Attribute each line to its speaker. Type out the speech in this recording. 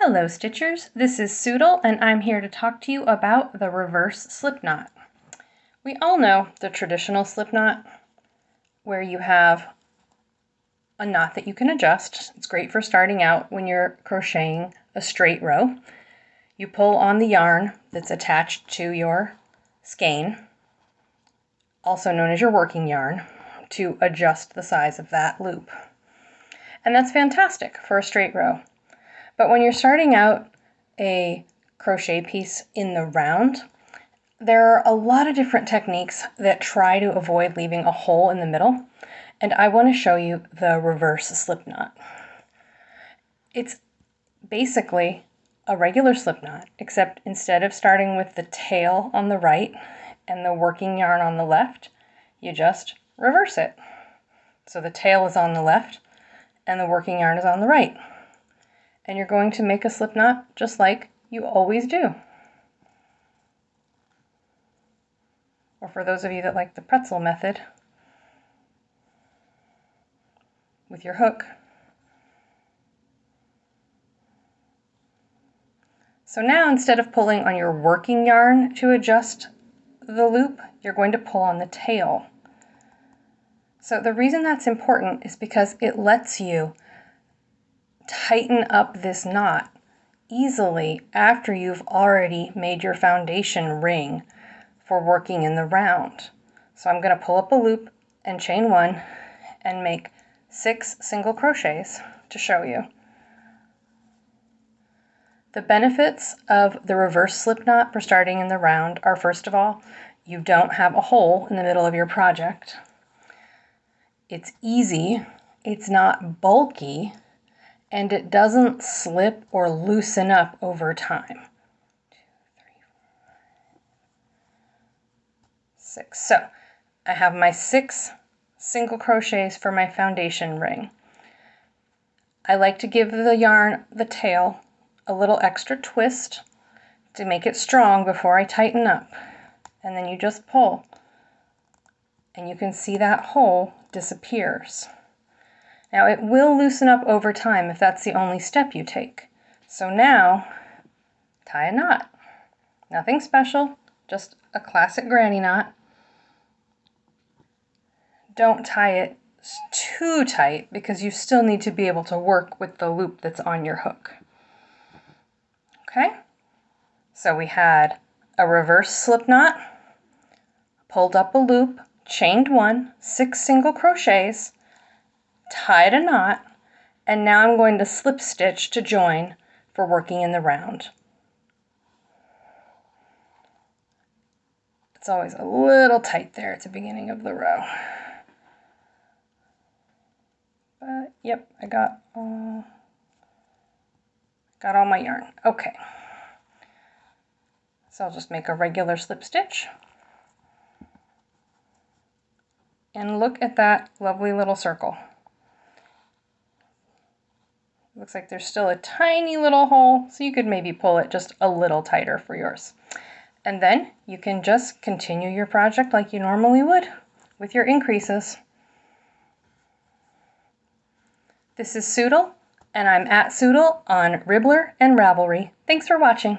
Speaker 1: Hello Stitchers, this is Soodle and I'm here to talk to you about the reverse slip knot. We all know the traditional slip knot where you have a knot that you can adjust. It's great for starting out when you're crocheting a straight row. You pull on the yarn that's attached to your skein, also known as your working yarn, to adjust the size of that loop. And that's fantastic for a straight row. But when you're starting out a crochet piece in the round, there are a lot of different techniques that try to avoid leaving a hole in the middle, and I want to show you the reverse slip knot. It's basically a regular slip knot, except instead of starting with the tail on the right and the working yarn on the left, you just reverse it. So the tail is on the left and the working yarn is on the right. And you're going to make a slip knot just like you always do. Or for those of you that like the pretzel method, with your hook. So now instead of pulling on your working yarn to adjust the loop, you're going to pull on the tail. So the reason that's important is because it lets you tighten up this knot easily after you've already made your foundation ring for working in the round. So I'm going to pull up a loop and chain one and make 6 single crochets to show you. The benefits of the reverse slip knot for starting in the round are, first of all, you don't have a hole in the middle of your project. It's easy, it's not bulky, and it doesn't slip or loosen up over time. 2, 3, 4, 6. So I have my 6 single crochets for my foundation ring. I like to give the yarn, the tail, a little extra twist to make it strong before I tighten up. And then you just pull, and you can see that hole disappears. Now it will loosen up over time if that's the only step you take. So now, tie a knot. Nothing special, just a classic granny knot. Don't tie it too tight because you still need to be able to work with the loop that's on your hook. Okay, so we had a reverse slip knot, pulled up a loop, chained one, 6 single crochets, tied a knot, and now I'm going to slip stitch to join for working in the round. It's always a little tight there at the beginning of the row. But yep, I got all my yarn. Okay. So I'll just make a regular slip stitch. And look at that lovely little circle. Looks like there's still a tiny little hole, so you could maybe pull it just a little tighter for yours. And then you can just continue your project like you normally would with your increases. This is Soodle, and I'm at Soodle on Ribbler and Ravelry. Thanks for watching.